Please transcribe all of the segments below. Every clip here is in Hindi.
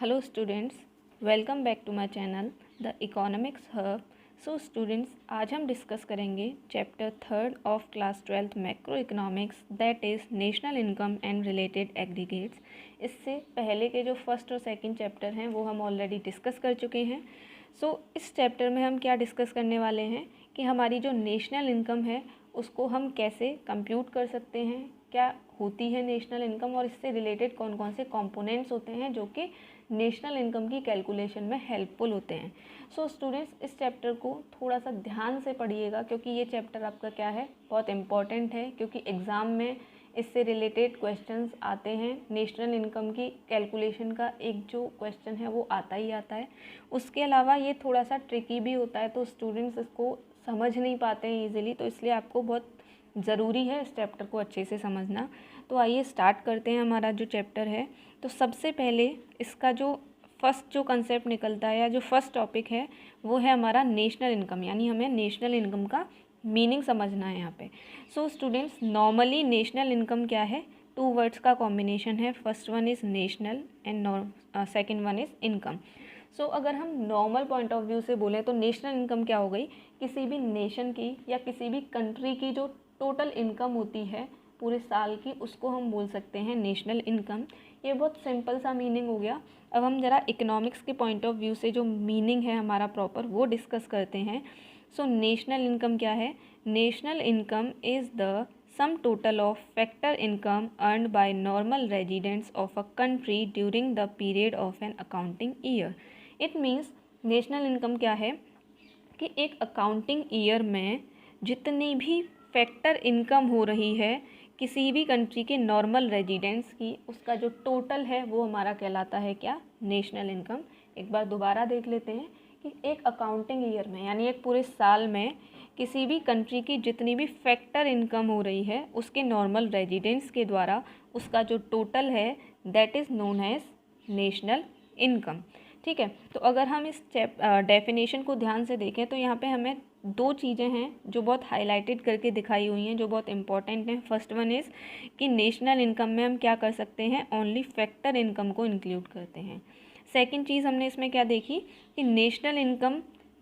Hello students, welcome back to my channel The Economics Hub. So students, आज हम डिस्कस करेंगे chapter 3 of class 12th macro economics that is national income and related aggregates. इससे पहले के जो फर्स्ट और सेकंड चैप्टर हैं वो हम ऑलरेडी डिस्कस कर चुके हैं। इस चैप्टर में हम क्या डिस्कस करने वाले हैं कि हमारी जो नेशनल इनकम है उसको हम कैसे कंप्यूट कर सकते हैं, क्या होती है नेशनल इनकम और इससे रिलेटेड कौन कौन से कंपोनेंट्स होते हैं जो कि नेशनल इनकम की कैलकुलेशन में हेल्पफुल होते हैं। स्टूडेंट्स, इस चैप्टर को थोड़ा सा ध्यान से पढ़िएगा क्योंकि ये चैप्टर आपका क्या है, बहुत इम्पॉर्टेंट है, क्योंकि एग्ज़ाम में इससे रिलेटेड क्वेश्चंस आते हैं। नेशनल इनकम की कैलकुलेशन का एक जो क्वेश्चन है वो आता ही आता है। उसके अलावा ये थोड़ा सा ट्रिकी भी होता है, तो स्टूडेंट्स इसको समझ नहीं पाते हैं ईजिली, तो इसलिए आपको बहुत ज़रूरी है इस चैप्टर को अच्छे से समझना। तो आइए स्टार्ट करते हैं हमारा जो चैप्टर है। तो सबसे पहले इसका जो फर्स्ट जो कंसेप्ट निकलता है या जो फर्स्ट टॉपिक है वो है हमारा नेशनल इनकम, यानी हमें नेशनल इनकम का मीनिंग समझना है यहाँ पे। स्टूडेंट्स, नॉर्मली नेशनल इनकम क्या है, टू वर्ड्स का कॉम्बिनेशन है। First one is national and second one is income. अगर हम नॉर्मल पॉइंट ऑफ व्यू से बोलें तो नेशनल इनकम क्या हो गई, किसी भी नेशन की या किसी भी कंट्री की जो टोटल इनकम होती है पूरे साल की, उसको हम बोल सकते हैं नेशनल इनकम। ये बहुत सिंपल सा मीनिंग हो गया। अब हम ज़रा इकोनॉमिक्स के पॉइंट ऑफ व्यू से जो मीनिंग है हमारा प्रॉपर वो डिस्कस करते हैं। नेशनल इनकम क्या है? National income is the sum total of factor income earned by normal residents of a country during the period of an accounting year. It means national income क्या है कि एक अकाउंटिंग ईयर में जितनी भी फैक्टर इनकम हो रही है किसी भी कंट्री के नॉर्मल रेजिडेंट्स की, उसका जो टोटल है वो हमारा कहलाता है क्या? National income. एक बार दोबारा देख लेते हैं कि एक अकाउंटिंग ईयर में, यानी एक पूरे साल में किसी भी कंट्री की जितनी भी फैक्टर इनकम हो रही है उसके नॉर्मल रेजिडेंट्स के द्वारा उसका जो टोटल है that is known as national income. ठीक है, तो अगर हम इस डेफिनेशन को ध्यान से देखें तो यहाँ पे हमें दो चीज़ें हैं जो बहुत हाईलाइटेड करके दिखाई हुई हैं जो बहुत इंपॉर्टेंट हैं। फर्स्ट वन इज़ कि नेशनल इनकम में हम क्या कर सकते हैं, ओनली फैक्टर इनकम को इंक्लूड करते हैं। सेकंड चीज़ हमने इसमें क्या देखी कि नेशनल इनकम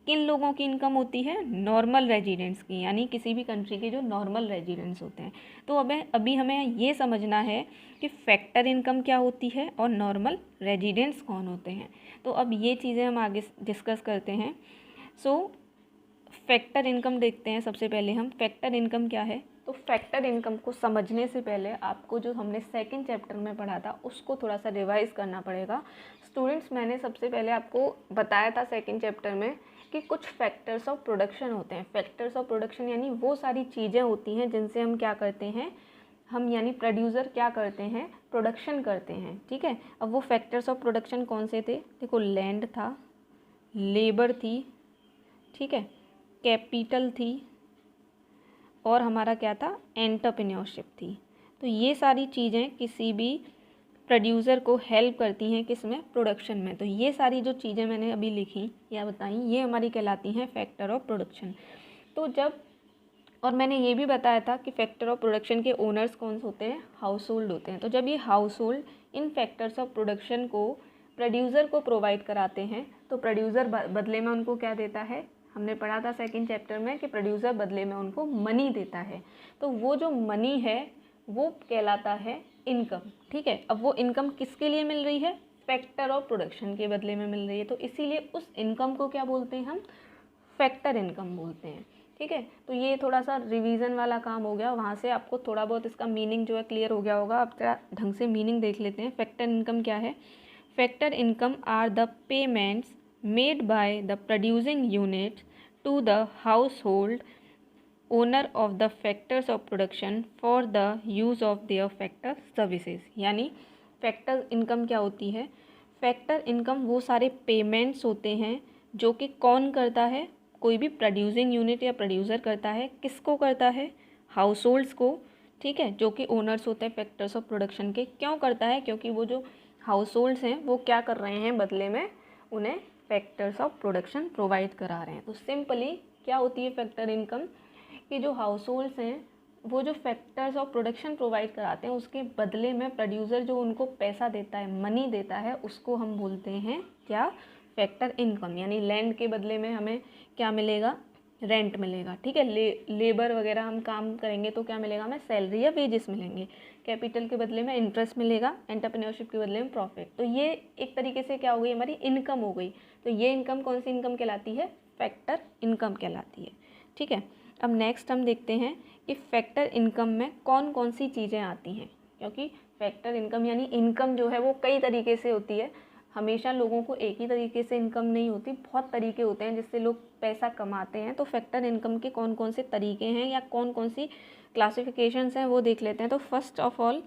किन लोगों की इनकम होती है? नॉर्मल रेजिडेंट्स की, यानी किसी भी कंट्री के जो नॉर्मल रेजिडेंट्स होते हैं। तो अभी हमें ये समझना है कि फैक्टर इनकम क्या होती है और नॉर्मल रेजिडेंट्स कौन होते हैं। तो अब ये चीज़ें हम आगे डिस्कस करते हैं। फैक्टर इनकम देखते हैं। सबसे पहले हम फैक्टर इनकम क्या है, तो फैक्टर इनकम को समझने से पहले आपको जो हमने सेकंड चैप्टर में पढ़ा था उसको थोड़ा सा रिवाइज करना पड़ेगा। स्टूडेंट्स, मैंने सबसे पहले आपको बताया था सेकंड चैप्टर में कि कुछ फैक्टर्स ऑफ प्रोडक्शन होते हैं। फैक्टर्स ऑफ प्रोडक्शन यानी वो सारी चीज़ें होती हैं जिनसे हम क्या करते हैं, हम यानी प्रोड्यूसर क्या करते हैं, प्रोडक्शन करते हैं। ठीक है, अब वो फैक्टर्स ऑफ प्रोडक्शन कौन से थे? देखो, लैंड था, लेबर थी, ठीक है, कैपिटल थी और हमारा क्या था, एंटरप्रेन्योरशिप थी। तो ये सारी चीज़ें किसी भी प्रोड्यूसर को हेल्प करती हैं किस में, प्रोडक्शन में। तो ये सारी जो चीज़ें मैंने अभी लिखी या बताई ये हमारी कहलाती हैं फैक्टर ऑफ प्रोडक्शन। तो जब, और मैंने ये भी बताया था कि फैक्टर ऑफ प्रोडक्शन के ओनर्स कौन से होते हैं, हाउस होल्ड होते हैं। तो जब ये house hold in factors of production को प्रोड्यूसर को प्रोवाइड कराते हैं तो प्रोड्यूसर बदले में उनको क्या देता है, हमने पढ़ा था सेकंड चैप्टर में कि प्रोड्यूसर बदले में उनको मनी देता है। तो वो जो मनी है वो कहलाता है इनकम। ठीक है, अब वो इनकम किसके लिए मिल रही है, फैक्टर ऑफ प्रोडक्शन के बदले में मिल रही है। तो इसीलिए उस इनकम को क्या बोलते हैं हम, फैक्टर इनकम बोलते हैं। ठीक है, तो ये थोड़ा सा रिवीजन वाला काम हो गया, वहाँ से आपको थोड़ा बहुत इसका मीनिंग जो है क्लियर हो गया होगा। आप जरा ढंग से मीनिंग देख लेते हैं। फैक्टर इनकम क्या है? Factor income are the payments made by the producing units to the household owner of the factors of production for the use of their factor services। यानी फैक्टर इनकम क्या होती है? फैक्टर इनकम वो सारे पेमेंट्स होते हैं जो कि कौन करता है, कोई भी प्रोड्यूसिंग यूनिट या प्रोड्यूसर करता है। किसको करता है? हाउस होल्ड्स को। ठीक है, जो कि ओनर्स होते हैं फैक्टर्स ऑफ प्रोडक्शन के। क्यों करता है? क्योंकि वो जो हाउस होल्ड्स हैं वो क्या कर रहे हैं, बदले में उन्हें फैक्टर्स ऑफ प्रोडक्शन प्रोवाइड करा रहे हैं। तो सिंपली क्या होती है फैक्टर इनकम कि जो हाउस होल्ड्स हैं वो जो फैक्टर्स ऑफ प्रोडक्शन प्रोवाइड कराते हैं उसके बदले में प्रोड्यूसर जो उनको पैसा देता है, मनी देता है, उसको हम बोलते हैं क्या, फैक्टर इनकम। यानी लैंड के बदले में हमें क्या मिलेगा, रेंट मिलेगा, ठीक है। लेबर वगैरह हम काम करेंगे तो क्या मिलेगा, हमें सैलरी या वेजेस मिलेंगे। कैपिटल के बदले में इंटरेस्ट मिलेगा, एंटरप्रेन्योरशिप के बदले में प्रॉफिट। तो ये एक तरीके से क्या हो गई, हमारी इनकम हो गई। तो ये इनकम कौन सी इनकम कहलाती है, फैक्टर इनकम कहलाती है, ठीक है। अब नेक्स्ट हम देखते हैं कि फैक्टर इनकम में कौन कौन सी चीज़ें आती हैं, क्योंकि फैक्टर इनकम यानी इनकम जो है वो कई तरीके से होती है। हमेशा लोगों को एक ही तरीके से इनकम नहीं होती, बहुत तरीके होते हैं जिससे लोग पैसा कमाते हैं। तो फैक्टर इनकम के कौन कौन से तरीके हैं या कौन कौन सी क्लासिफिकेशंस हैं वो देख लेते हैं। तो फर्स्ट ऑफ ऑल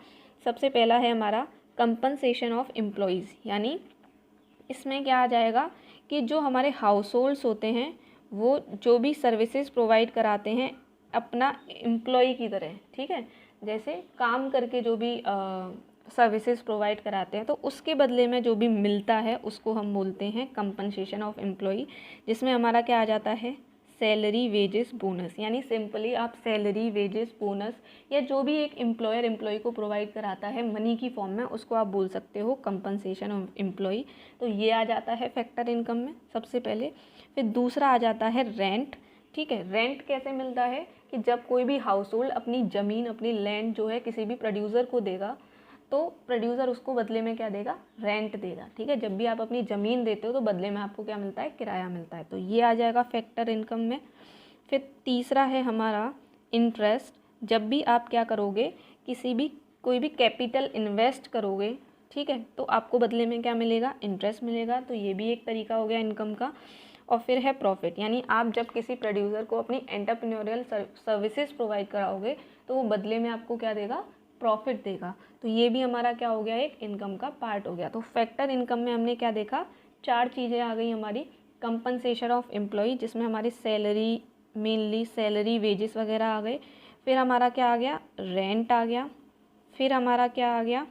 सबसे पहला है हमारा कंपनसेशन ऑफ एम्प्लॉयज़। यानी इसमें क्या आ जाएगा कि जो हमारे हाउस होल्ड्स होते हैं वो जो भी सर्विसेज प्रोवाइड कराते हैं अपना एम्प्लॉय की तरह, ठीक है। जैसे काम करके जो भी सर्विसेज प्रोवाइड कराते हैं तो उसके बदले में जो भी मिलता है उसको हम बोलते हैं कंपनसेशन ऑफ एम्प्लॉय, जिसमें हमारा क्या आ जाता है, सैलरी, वेजेस, बोनस। यानी सिंपली आप सैलरी, वेजेस, बोनस या जो भी एक एम्प्लॉयर एम्प्लॉय को प्रोवाइड कराता है मनी की फॉर्म में, उसको आप बोल सकते हो कंपनसेशन ऑफ एम्प्लॉय। तो ये आ जाता है फैक्टर इनकम में सबसे पहले। फिर दूसरा आ जाता है रेंट, ठीक है। रेंट कैसे मिलता है कि जब कोई भी हाउस होल्ड अपनी ज़मीन, अपनी लैंड जो है किसी भी प्रोड्यूसर को देगा तो प्रोड्यूसर उसको बदले में क्या देगा, रेंट देगा, ठीक है। जब भी आप अपनी ज़मीन देते हो तो बदले में आपको क्या मिलता है, किराया मिलता है। तो ये आ जाएगा फैक्टर इनकम में। फिर तीसरा है हमारा इंटरेस्ट। जब भी आप क्या करोगे, कोई भी कैपिटल इन्वेस्ट करोगे, ठीक है, तो आपको बदले में क्या मिलेगा, इंटरेस्ट मिलेगा। तो ये भी एक तरीका हो गया इनकम का। और फिर है प्रॉफिट। यानी आप जब किसी प्रोड्यूसर को अपनी एंटरप्रेन्योरियल सर्विसेज प्रोवाइड कराओगे तो वो बदले में आपको क्या देगा, प्रॉफिट देगा। तो ये भी हमारा क्या हो गया, एक इनकम का पार्ट हो गया। तो फैक्टर इनकम में हमने क्या देखा, 4 चीज़ें आ गई हमारी। कंपनसेशन ऑफ एम्प्लॉय जिसमें हमारी सैलरी, मेनली सैलरी, वेजेस वगैरह आ गए। फिर हमारा क्या आ गया, रेंट आ गया। फिर हमारा क्या आ गया,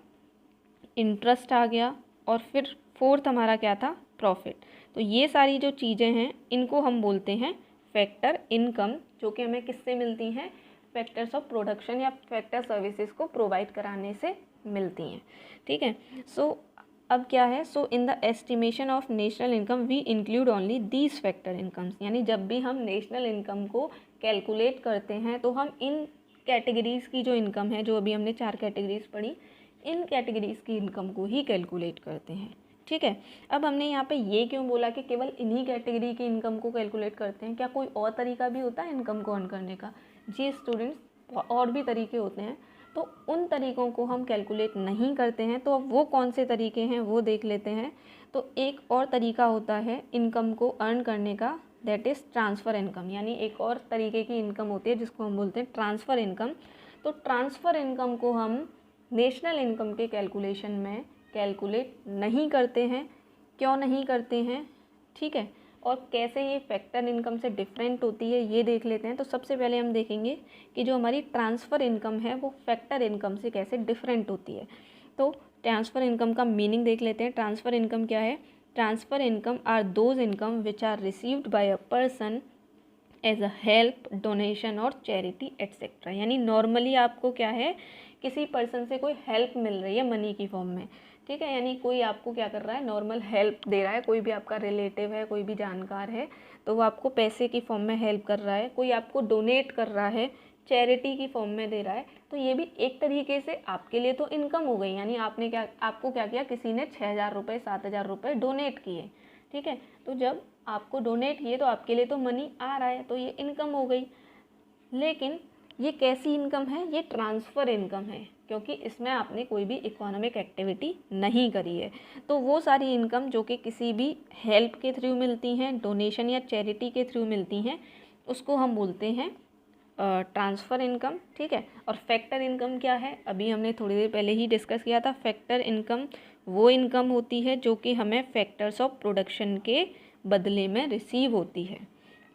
इंटरेस्ट आ गया। और फिर फोर्थ हमारा क्या था, प्रॉफिट। तो ये सारी जो चीज़ें हैं इनको हम बोलते हैं फैक्टर इनकम, जो कि हमें किससे मिलती हैं, फैक्टर्स ऑफ प्रोडक्शन या फैक्टर सर्विसेज को प्रोवाइड कराने से मिलती हैं, ठीक है। सो अब क्या है, so in the estimation of national income we include only these factor incomes. यानी जब भी हम नेशनल इनकम को कैलकुलेट करते हैं तो हम इन कैटेगरीज़ की जो इनकम है, जो अभी हमने 4 कैटेगरीज पढ़ी, इन कैटेगरीज़ की इनकम को ही कैलकुलेट करते हैं, ठीक है। अब हमने यहाँ पे ये क्यों बोला कि केवल इन्हीं कैटेगरी की इनकम को कैलकुलेट करते हैं, क्या कोई और तरीका भी होता है इनकम को अर्न करने का? जी स्टूडेंट्स, और भी तरीके होते हैं। तो उन तरीक़ों को हम कैलकुलेट नहीं करते हैं। तो अब वो कौन से तरीके हैं वो देख लेते हैं। तो एक और तरीका होता है इनकम को अर्न करने का, दैट इज़ ट्रांसफ़र इनकम। यानी एक और तरीके की इनकम होती है जिसको हम बोलते हैं ट्रांसफ़र इनकम। तो ट्रांसफ़र इनकम को हम नेशनल इनकम के कैलकुलेशन में कैलकुलेट नहीं करते हैं। क्यों नहीं करते हैं, ठीक है, और कैसे ये फैक्टर इनकम से डिफरेंट होती है ये देख लेते हैं। तो सबसे पहले हम देखेंगे कि जो हमारी ट्रांसफ़र इनकम है वो फैक्टर इनकम से कैसे डिफरेंट होती है। तो ट्रांसफ़र इनकम का मीनिंग देख लेते हैं। ट्रांसफ़र इनकम क्या है? Transfer income are those income which are received by a person as a help, donation और चैरिटी एट्सेट्रा। यानी नॉर्मली आपको क्या है, किसी पर्सन से कोई हेल्प मिल रही है मनी की फॉर्म में, ठीक है। यानी कोई आपको क्या कर रहा है, नॉर्मल हेल्प दे रहा है। कोई भी आपका रिलेटिव है, कोई भी जानकार है, तो वो आपको पैसे की फॉर्म में हेल्प कर रहा है। कोई आपको डोनेट कर रहा है, चैरिटी की फॉर्म में दे रहा है। तो ये भी एक तरीके से आपके लिए तो इनकम हो गई। यानी आपको क्या किया, किसी ने 6,000 रुपये, 7,000 रुपये डोनेट किए, ठीक है। तो जब आपको डोनेट किए तो आपके लिए तो मनी आ रहा है, तो ये इनकम हो गई। लेकिन ये कैसी इनकम है? ये ट्रांसफ़र इनकम है, क्योंकि इसमें आपने कोई भी इकोनॉमिक एक्टिविटी नहीं करी है। तो वो सारी इनकम जो कि किसी भी हेल्प के थ्रू मिलती हैं, डोनेशन या चैरिटी के थ्रू मिलती हैं, उसको हम बोलते हैं ट्रांसफ़र इनकम, ठीक है। और फैक्टर इनकम क्या है? अभी हमने थोड़ी देर पहले ही डिस्कस किया था। फैक्टर इनकम वो इनकम होती है जो कि हमें फैक्टर्स ऑफ प्रोडक्शन के बदले में रिसीव होती है,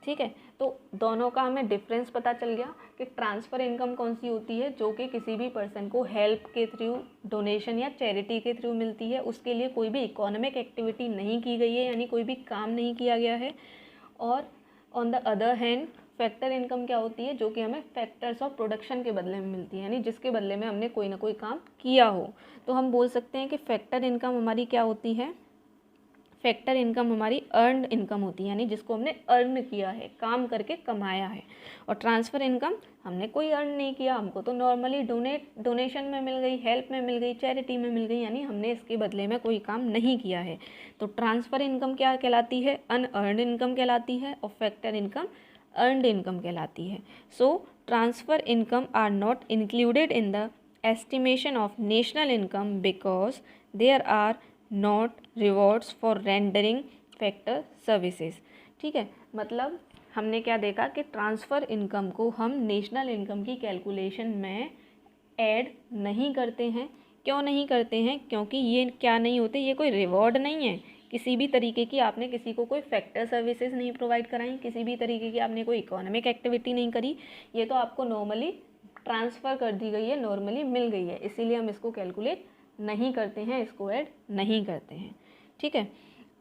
ठीक है। तो दोनों का हमें डिफरेंस पता चल गया कि ट्रांसफ़र इनकम कौन सी होती है, जो कि किसी भी पर्सन को हेल्प के थ्रू, डोनेशन या चैरिटी के थ्रू मिलती है। उसके लिए कोई भी इकोनॉमिक एक्टिविटी नहीं की गई है, यानी कोई भी काम नहीं किया गया है। और on the other hand factor income क्या होती है, जो कि हमें फैक्टर्स ऑफ प्रोडक्शन के बदले में मिलती है, यानी जिसके बदले में हमने कोई ना कोई काम किया हो। तो हम बोल सकते हैं कि फैक्टर इनकम हमारी क्या होती है, फैक्टर इनकम हमारी अर्नड इनकम होती है, यानी जिसको हमने अर्न किया है, काम करके कमाया है। और ट्रांसफ़र इनकम हमने कोई अर्न नहीं किया, हमको तो नॉर्मली डोनेशन में मिल गई, हेल्प में मिल गई, चैरिटी में मिल गई, यानी हमने इसके बदले में कोई काम नहीं किया है। तो ट्रांसफ़र इनकम क्या कहलाती है, अनअर्नड इनकम कहलाती है, और फैक्टर इनकम अर्नड इनकम कहलाती है। So transfer income are not included in the estimation of national income because there are not rewards for rendering factor services। ठीक है, मतलब हमने क्या देखा कि ट्रांसफ़र इनकम को हम नेशनल इनकम की कैलकुलेशन में ऐड नहीं करते हैं। क्यों नहीं करते हैं, क्योंकि ये क्या नहीं होते, ये कोई रिवॉर्ड नहीं है किसी भी तरीके की। आपने किसी को कोई फैक्टर सर्विसेज नहीं प्रोवाइड कराई, किसी भी तरीके की आपने कोई इकोनॉमिक एक्टिविटी नहीं करी, ये तो आपको नॉर्मली ट्रांसफ़र कर दी गई है, नॉर्मली मिल गई है, इसीलिए हम इसको कैलकुलेट नहीं करते हैं, इसको ऐड नहीं करते हैं। ठीक है,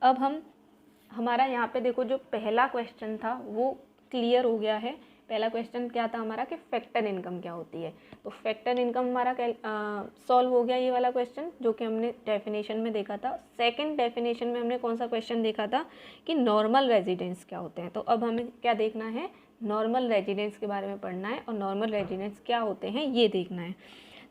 अब हमारा यहाँ पे देखो जो पहला क्वेश्चन था वो क्लियर हो गया है। पहला क्वेश्चन क्या था हमारा कि फैक्टर इनकम क्या होती है, तो फैक्टर इनकम हमारा सॉल्व हो गया ये वाला क्वेश्चन जो कि हमने डेफिनेशन में देखा था। सेकंड डेफिनेशन में हमने कौन सा क्वेश्चन देखा था कि नॉर्मल रेजिडेंस क्या होते हैं। तो अब हमें क्या देखना है, नॉर्मल रेजिडेंस के बारे में पढ़ना है और नॉर्मल रेजिडेंस क्या होते हैं ये देखना है।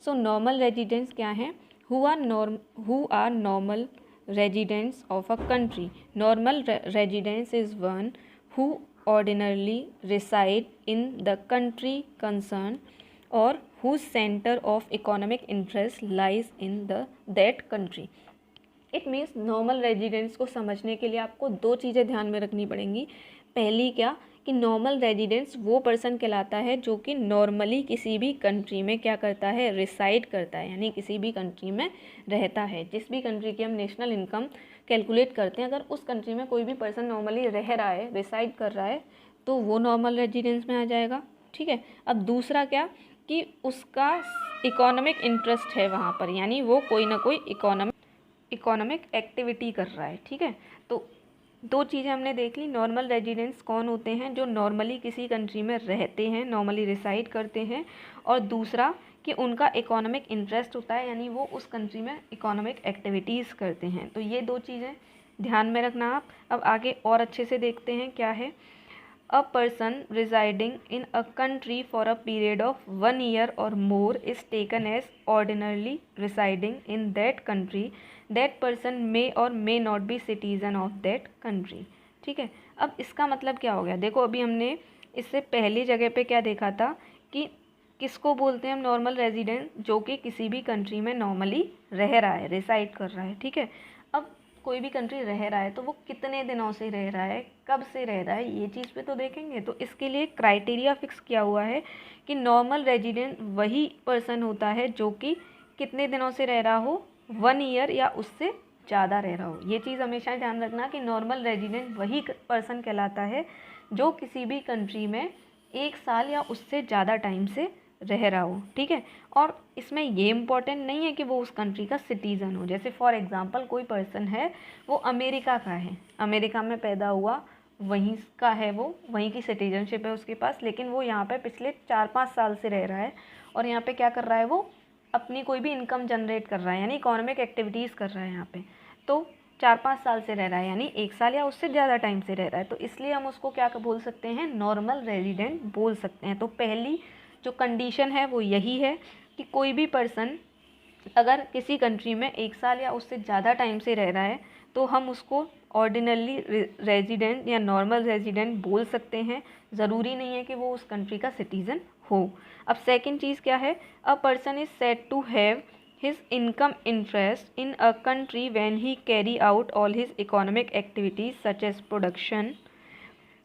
सो नॉर्मल रेजिडेंस क्या है, who are normal residents of a country। Normal residence is one who ordinarily reside in the country concerned or whose center of economic interest lies in that country। It means normal residence को समझने के लिए आपको दो चीज़ें ध्यान में रखनी पड़ेंगी। पहली क्या कि नॉर्मल रेजिडेंस वो पर्सन कहलाता है जो कि नॉर्मली किसी भी कंट्री में क्या करता है, रिसाइड करता है, यानी किसी भी कंट्री में रहता है। जिस भी कंट्री की हम नेशनल इनकम कैलकुलेट करते हैं, अगर उस कंट्री में कोई भी पर्सन नॉर्मली रह रहा है, रिसाइड कर रहा है, तो वो नॉर्मल रेजिडेंस में आ जाएगा। ठीक है, अब दूसरा क्या कि उसका इकोनॉमिक इंटरेस्ट है वहाँ पर, यानी वो कोई ना कोई इकोनॉमिक एक्टिविटी कर रहा है। ठीक है, तो दो चीज़ें हमने देख ली। नॉर्मल रेजिडेंट्स कौन होते हैं, जो नॉर्मली किसी कंट्री में रहते हैं, नॉर्मली रिसाइड करते हैं, और दूसरा कि उनका इकोनॉमिक इंटरेस्ट होता है, यानी वो उस कंट्री में इकोनॉमिक एक्टिविटीज़ करते हैं। तो ये दो चीज़ें ध्यान में रखना आप। अब आगे और अच्छे से देखते हैं क्या है। A person residing in a country for a period of 1 year or more is taken as ordinarily residing in that country। That person may or may not be citizen of that country। ठीक है, अब इसका मतलब क्या हो गया, देखो अभी हमने इससे पहली जगह पे क्या देखा था कि किसको बोलते हैं हम नॉर्मल रेजिडेंट, जो कि किसी भी कंट्री में नॉर्मली रह रहा है, रिसाइड कर रहा है। ठीक है, अब कोई भी कंट्री रह रहा है तो वो कितने दिनों से रह रहा है, कब से रह रहा है, ये चीज़ पे तो देखेंगे। तो इसके लिए क्राइटेरिया फिक्स किया हुआ है कि नॉर्मल रेजिडेंट वही पर्सन होता है जो कि कितने दिनों से रह रहा हो, 1 ईयर या उससे ज़्यादा रह रहा हो। ये चीज़ हमेशा ध्यान रखना कि नॉर्मल रेजिडेंट वही पर्सन कहलाता है जो किसी भी कंट्री में 1 साल या उससे ज़्यादा टाइम से रह रहा हो। ठीक है, और इसमें ये इम्पोर्टेंट नहीं है कि वो उस कंट्री का सिटीज़न हो। जैसे फॉर एग्जांपल कोई पर्सन है वो अमेरिका का है, अमेरिका में पैदा हुआ, वहीं का है, वो वहीं की सिटीजनशिप है उसके पास, लेकिन वो यहाँ पे पिछले 4-5 साल से रह रहा है और यहाँ पे क्या कर रहा है, वो अपनी कोई भी इनकम जनरेट कर रहा है, यानी इकोनॉमिक एक्टिविटीज़ कर रहा है यहाँ पे। तो 4-5 साल से रह रहा है, यानी 1 साल या उससे ज़्यादा टाइम से रह रहा है, तो इसलिए हम उसको क्या बोल सकते हैं, नॉर्मल रेजिडेंट बोल सकते हैं। तो पहली जो कंडीशन है वो यही है कि कोई भी पर्सन अगर किसी कंट्री में 1 साल या उससे ज़्यादा टाइम से रह रहा है तो हम उसको ऑर्डिनरी रेजिडेंट या नॉर्मल रेजिडेंट बोल सकते हैं। ज़रूरी नहीं है कि वो उस कंट्री का सिटीज़न हो। अब सेकंड चीज़ क्या है, a person is said to have his income interest in a country when he carry out all his economic activities such as production,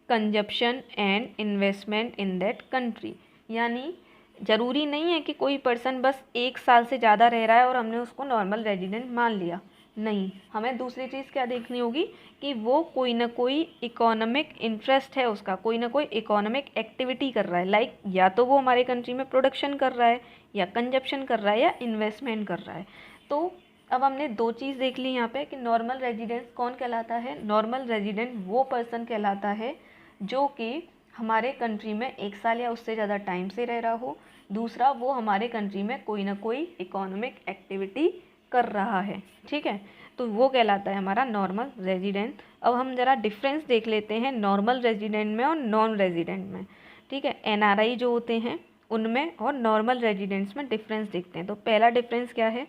consumption and investment in that country। यानी ज़रूरी नहीं है कि कोई पर्सन बस 1 साल से ज़्यादा रह रहा है और हमने उसको नॉर्मल रेजिडेंट मान लिया, नहीं, हमें दूसरी चीज़ क्या देखनी होगी कि वो कोई ना कोई इकोनॉमिक इंटरेस्ट है उसका, कोई ना कोई इकोनॉमिक एक्टिविटी कर रहा है, लाइक या तो वो हमारे कंट्री में प्रोडक्शन कर रहा है या कंजप्शन कर रहा है या इन्वेस्टमेंट कर रहा है। तो अब हमने दो चीज़ देख ली यहाँ पे कि नॉर्मल रेजिडेंट कौन कहलाता है। नॉर्मल रेजिडेंट वो पर्सन कहलाता है जो कि हमारे कंट्री में 1 साल या उससे ज़्यादा टाइम से रह रहा हो, दूसरा वो हमारे कंट्री में कोई ना कोई इकोनॉमिक एक्टिविटी कर रहा है, ठीक है, तो वो कहलाता है हमारा नॉर्मल रेजिडेंट। अब हम ज़रा डिफरेंस देख लेते हैं नॉर्मल रेजिडेंट में और नॉन रेजिडेंट में, ठीक है। एनआरआई जो होते हैं उनमें और नॉर्मल रेजिडेंट्स में डिफरेंस देखते हैं। तो पहला डिफरेंस क्या है,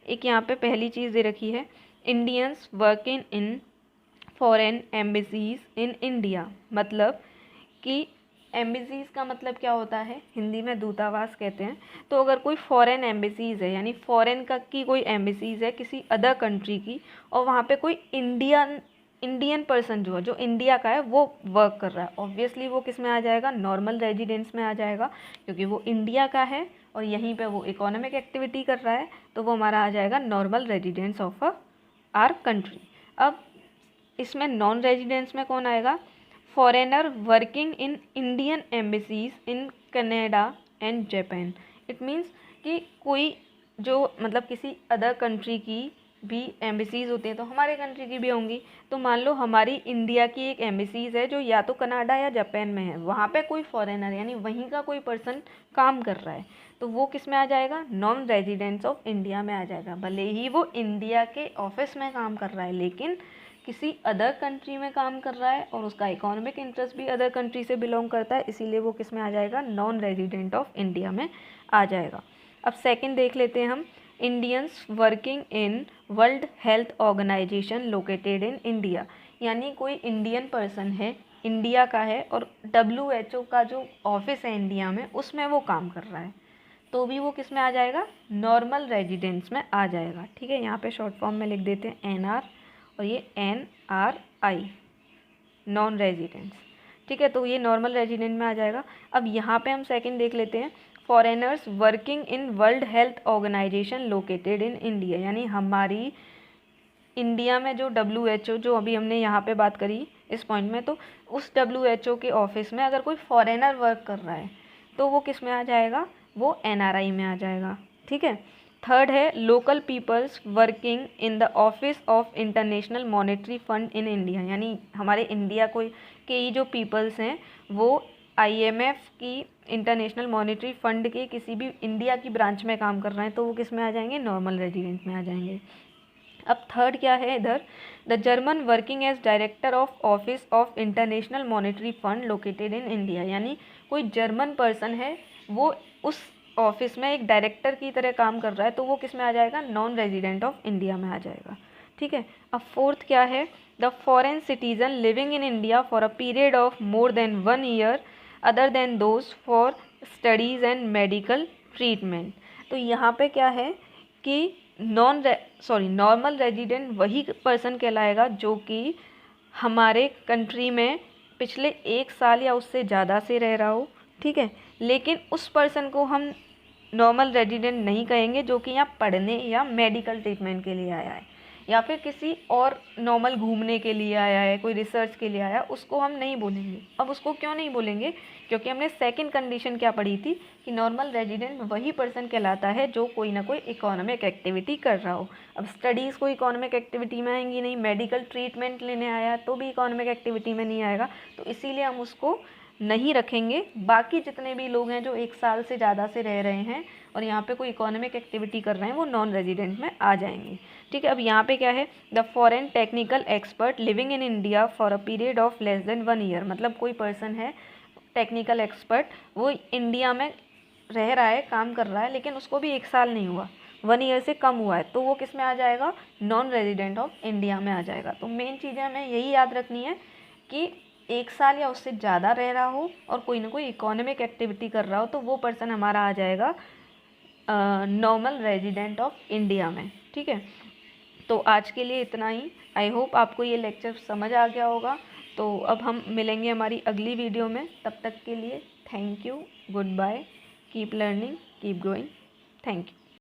एक यहाँ पे पहली चीज़ दे रखी है, Indians working in foreign embassies in India. मतलब कि एम्बेसीज का मतलब क्या होता है, हिंदी में दूतावास कहते हैं। तो अगर कोई फॉरेन एम्बेसीज है, यानी फॉरेन का की कोई एम्बेसीज है किसी अदर कंट्री की, और वहाँ पे कोई इंडियन पर्सन जो है, जो इंडिया का है, वो वर्क कर रहा है, ऑब्वियसली वो किस में आ जाएगा, नॉर्मल रेजिडेंस में आ जाएगा, क्योंकि वो इंडिया का है और यहीं पे वो इकोनॉमिक एक्टिविटी कर रहा है, तो वो हमारा आ जाएगा normal residence of our country. अब इसमें नॉन रेजिडेंस में कौन आएगा, foreigner working in Indian embassies in Canada and Japan. It means कि कोई जो मतलब किसी अदर कंट्री की भी एम्बेसीज होती हैं, तो हमारे कंट्री की भी होंगी। तो मान लो हमारी इंडिया की एक एम्बेसीज है जो या तो कनाडा या जापान में है, वहाँ पे कोई फॉरेनर यानी वहीं का कोई पर्सन काम कर रहा है, तो वो किस में आ जाएगा, नॉन रेजिडेंट्स ऑफ इंडिया में आ जाएगा। भले ही वो इंडिया के ऑफिस में काम कर रहा है, लेकिन किसी अदर कंट्री में काम कर रहा है और उसका इकोनॉमिक इंटरेस्ट भी अदर कंट्री से बिलोंग करता है, इसीलिए वो किस में आ जाएगा, नॉन रेजिडेंट ऑफ इंडिया में आ जाएगा। अब सेकंड देख लेते हैं हम, Indians working in World Health Organization located in India. यानी कोई इंडियन पर्सन है, इंडिया का है, और WHO का जो ऑफिस है इंडिया में, उसमें वो काम कर रहा है, तो भी वो किस में आ जाएगा, नॉर्मल रेजिडेंस में आ जाएगा, ठीक है। यहाँ पे शॉर्ट फॉर्म में लिख देते हैं NR और ये NRI, नॉन रेजिडेंट्स, ठीक है, तो ये नॉर्मल रेजिडेंट में आ जाएगा। अब यहाँ पे हम सेकंड देख लेते हैं, foreigners working in World Health Organization located in India. यानी हमारी इंडिया में जो WHO, जो अभी हमने यहाँ पे बात करी इस पॉइंट में, तो उस WHO के ऑफिस में अगर कोई फॉरेनर वर्क कर रहा है, तो वो किस में आ जाएगा, वो NRI में आ जाएगा, ठीक है। थर्ड है, local peoples working in the office of International Monetary Fund in India. यानी हमारे इंडिया के ही जो पीपल्स हैं, वो IMF की इंटरनेशनल मॉनेटरी फंड के किसी भी इंडिया की ब्रांच में काम कर रहे हैं, तो वो किस में आ जाएंगे, नॉर्मल रेजिडेंट में आ जाएंगे। अब थर्ड क्या है इधर, the German working as director of office of International Monetary Fund located in India. यानी कोई जर्मन पर्सन है, वो उस ऑफिस में एक डायरेक्टर की तरह काम कर रहा है, तो वो किस में आ जाएगा, नॉन रेजिडेंट ऑफ इंडिया में आ जाएगा, ठीक है। अब फोर्थ क्या है, the foreign citizen living in India for a period of more than 1 year other than those for studies and medical treatment. तो यहाँ पे क्या है कि नॉर्मल रेजिडेंट वही पर्सन कहलाएगा जो कि हमारे कंट्री में पिछले 1 साल या उससे ज़्यादा से रह रहा हो, ठीक है। लेकिन उस पर्सन को हम नॉर्मल रेजिडेंट नहीं कहेंगे जो कि यहाँ पढ़ने या मेडिकल ट्रीटमेंट के लिए आया है, या फिर किसी और नॉर्मल घूमने के लिए आया है, कोई रिसर्च के लिए आया, उसको हम नहीं बोलेंगे। अब उसको क्यों नहीं बोलेंगे, क्योंकि हमने सेकंड कंडीशन क्या पढ़ी थी कि नॉर्मल रेजिडेंट वही पर्सन कहलाता है जो कोई ना कोई इकोनॉमिक एक्टिविटी कर रहा हो। अब स्टडीज़ कोई इकोनॉमिक एक्टिविटी में आएंगी नहीं, मेडिकल ट्रीटमेंट लेने आया तो भी इकोनॉमिक एक्टिविटी में नहीं आएगा, तो इसीलिए हम उसको नहीं रखेंगे। बाकी जितने भी लोग हैं जो 1 साल से ज़्यादा से रह रहे हैं और यहाँ पे कोई इकोनॉमिक एक्टिविटी कर रहे हैं, वो नॉन रेजिडेंट में आ जाएंगे, ठीक है। अब यहाँ पे क्या है, the foreign technical expert living in India for a period of less than 1 year. मतलब कोई पर्सन है टेक्निकल एक्सपर्ट, वो इंडिया में रह रहा है, काम कर रहा है, लेकिन उसको भी 1 साल नहीं हुआ, 1 ईयर से कम हुआ है, तो वो किस में आ जाएगा, नॉन रेजिडेंट ऑफ इंडिया में आ जाएगा। तो मेन चीज़ें हमें यही याद रखनी है कि 1 साल या उससे ज़्यादा रह रहा हो और कोई ना कोई इकोनॉमिक एक्टिविटी कर रहा हो, तो वो पर्सन हमारा आ जाएगा नॉर्मल रेजिडेंट ऑफ इंडिया में, ठीक है। तो आज के लिए इतना ही। आई होप आपको ये लेक्चर समझ आ गया होगा। तो अब हम मिलेंगे हमारी अगली वीडियो में, तब तक के लिए thank you, good bye, keep learning, keep growing, thank you.